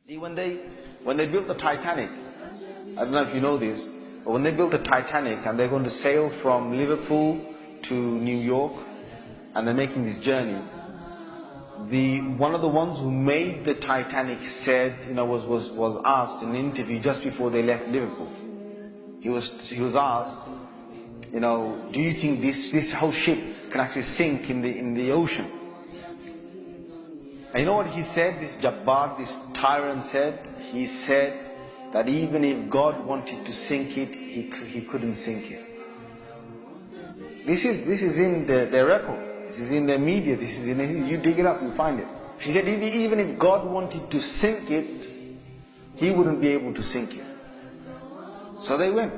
See, when they built the Titanic, I don't know if you know this, but when they built the Titanic and they're going to sail from Liverpool to New York, and they're making this journey, one of the ones who made the Titanic said, was asked in an interview just before they left Liverpool. He was asked, do you think this whole ship can actually sink in the ocean? And you know what he said? This Jabbar, this tyrant said. He said that even if God wanted to sink it, he couldn't sink it. This is in their record. This is in the media. This is you dig it up, you find it. He said even if God wanted to sink it, he wouldn't be able to sink it. So they went.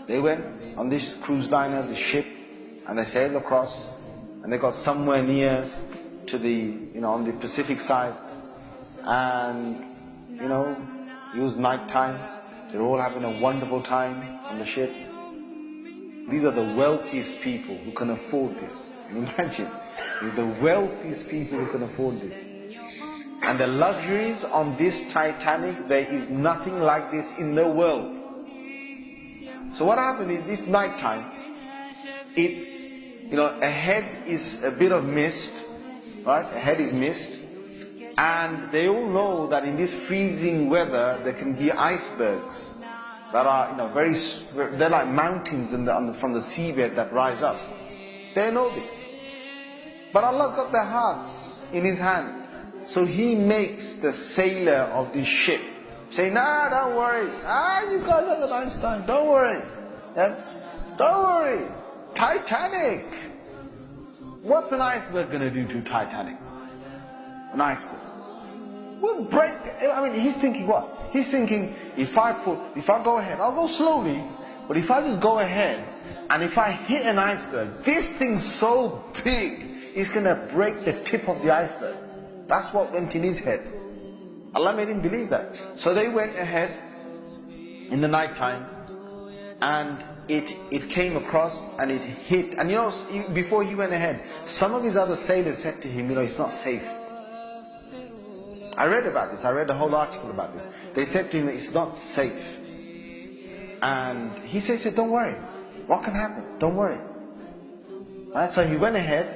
They went on this cruise liner, the ship, and they sailed across, and they got somewhere near to on the Pacific side, and it was night time. They were all having a wonderful time on the ship. These are the wealthiest people who can afford this. Can you imagine? The wealthiest people who can afford this. And the luxuries on this Titanic, there is nothing like this in the world. So what happened is this night time, it's, ahead is a bit of mist, right? Ahead is mist. And they all know that in this freezing weather, there can be icebergs that are, they're like mountains from the seabed that rise up. They know this. But Allah's got their hearts in His hand. So He makes the sailor of this ship say, nah, don't worry. You guys have a nice time. Don't worry. Yeah? Don't worry. Titanic. What's an iceberg going to do to Titanic? An iceberg will break. He's thinking what? He's thinking, if I go ahead, I'll go slowly, but if I just go ahead, and if I hit an iceberg, this thing's so big, it's going to break the tip of the iceberg. That's what went in his head. Allah made him believe that. So they went ahead in the night time, and it came across and it hit. And before he went ahead, some of his other sailors said to him, it's not safe. I read about this. I read a whole article about this. They said to him, it's not safe. And he said, don't worry. What can happen? Don't worry. Right? So he went ahead,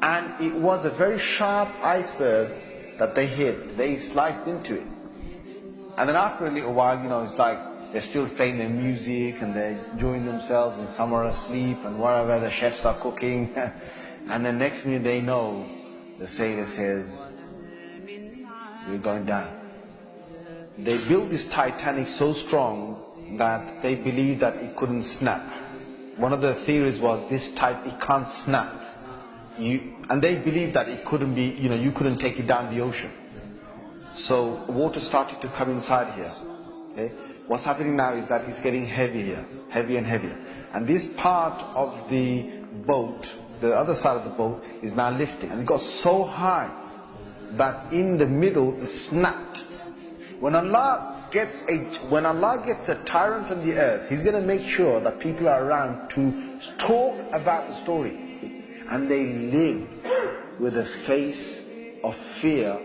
and it was a very sharp iceberg that they hit. They sliced into it. And then after a little while, it's like they're still playing their music and they're enjoying themselves, and some are asleep and whatever, the chefs are cooking. And the next minute they know, the sailor says, we're going down. They built this Titanic so strong that they believed that it couldn't snap. One of the theories was it can't snap. And they believed that it couldn't be, you couldn't take it down the ocean. So water started to come inside here. Okay? What's happening now is that it's getting heavier and heavier. And this part of the boat, the other side of the boat, is now lifting. And it got so high that in the middle it snapped. When Allah gets a tyrant on the earth, He's going to make sure that people are around to talk about the story, and they live with a face of fear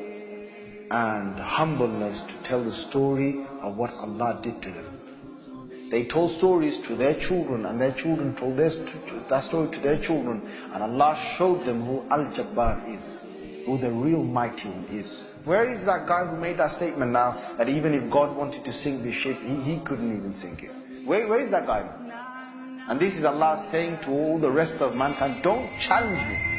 and humbleness to tell the story of what Allah did to them. They told stories to their children, and their children told that story to their children, and Allah showed them who Al-Jabbar is, who the real mighty one is. Where is that guy who made that statement now, that even if God wanted to sink the ship, he couldn't even sink it? Where is that guy? And this is Allah saying to all the rest of mankind, don't challenge me.